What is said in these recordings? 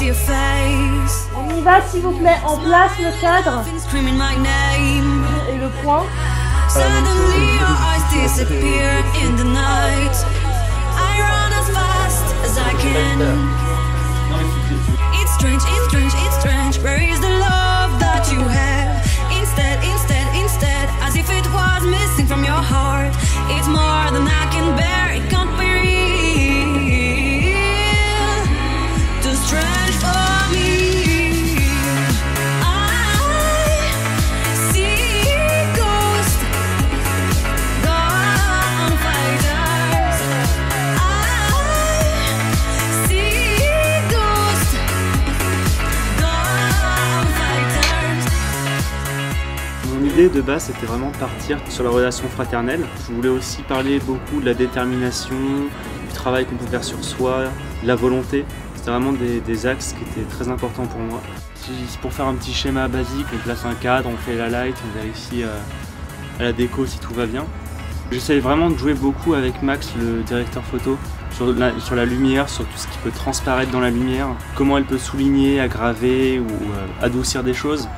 On y va s'il vous plaît, en place le cadre et le point. As if it was missing from your heart. It's more than I can bear, it can't be real. Too strange for me. I see ghosts, gone fighters. I see ghosts, gone fighters. Mon idée de base c'était vraiment de partir sur la relation fraternelle. Je voulais aussi parler beaucoup de la détermination, du travail qu'on peut faire sur soi, de la volonté. C'était vraiment des axes qui étaient très importants pour moi. Pour faire un petit schéma basique, on place un cadre, on fait la light, on vérifie à la déco si tout va bien. J'essaye vraiment de jouer beaucoup avec Max, le directeur photo, sur la lumière, sur tout ce qui peut transparaître dans la lumière, comment elle peut souligner, aggraver ou adoucir des choses.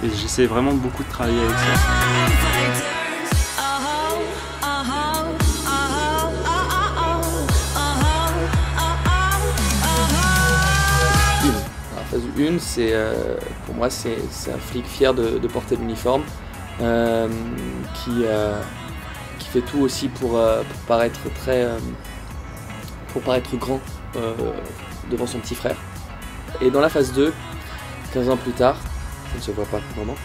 Et j'essaie vraiment beaucoup de travailler avec ça. La phase 1, c'est pour moi c'est un flic fier de porter l'uniforme, qui fait tout aussi pour paraître grand devant son petit frère. Et dans la phase 2, 15 ans plus tard, ça ne se voit pas vraiment.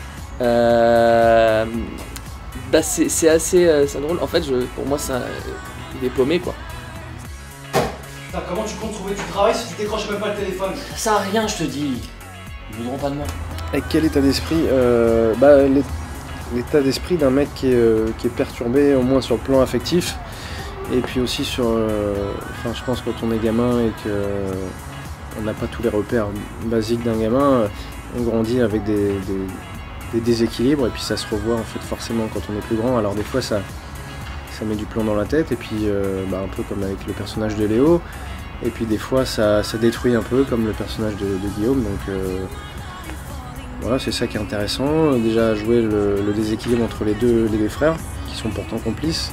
C'est assez drôle. En fait, pour moi, il est paumé, quoi. Putain, comment tu comptes trouver du travail si tu décroches même pas le téléphone? Ça sert à rien, je te dis. Ils voudront pas de moi. Avec quel état d'esprit? L'état d'esprit d'un mec qui est perturbé, au moins sur le plan affectif. Et puis aussi sur... je pense que quand on est gamin et qu'on n'a pas tous les repères basiques d'un gamin, on grandit avec des déséquilibres et puis ça se revoit en fait forcément quand on est plus grand. Alors des fois ça met du plomb dans la tête et puis un peu comme avec le personnage de Léo, et puis des fois ça détruit un peu comme le personnage de Guillaume. Donc voilà, c'est ça qui est intéressant, déjà jouer le déséquilibre entre les deux frères qui sont pourtant complices.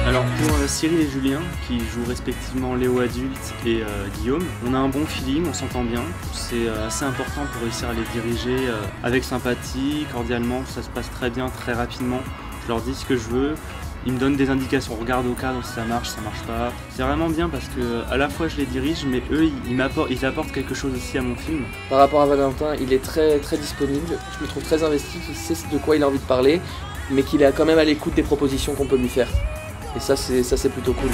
Alors pour Cyril et Julien, qui jouent respectivement Léo adulte et Guillaume, on a un bon feeling, on s'entend bien. C'est assez important pour réussir à les diriger avec sympathie, cordialement, ça se passe très bien, très rapidement. Je leur dis ce que je veux, ils me donnent des indications, on regarde au cadre si ça marche pas. C'est vraiment bien parce que à la fois je les dirige, mais eux ils apportent quelque chose aussi à mon film. Par rapport à Valentin, il est très disponible, je me trouve très investi, il sait de quoi il a envie de parler, mais qu'il est quand même à l'écoute des propositions qu'on peut lui faire. Et ça c'est plutôt cool.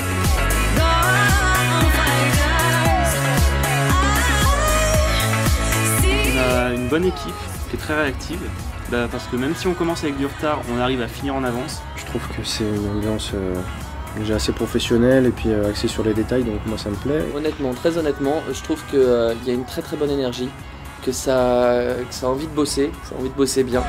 On a une bonne équipe qui est très réactive, parce que même si on commence avec du retard, on arrive à finir en avance. Je trouve que c'est une ambiance déjà assez professionnelle et puis axée sur les détails, donc moi ça me plaît. Honnêtement, très honnêtement, je trouve qu'il y a une très bonne énergie, que ça a envie de bosser, bien.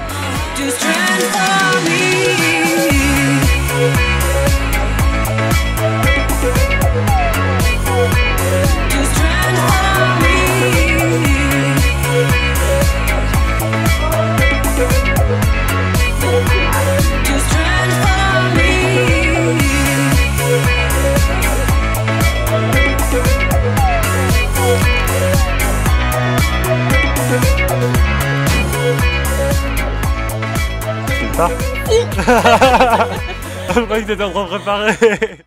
Je croyais que t'étais en train de préparer.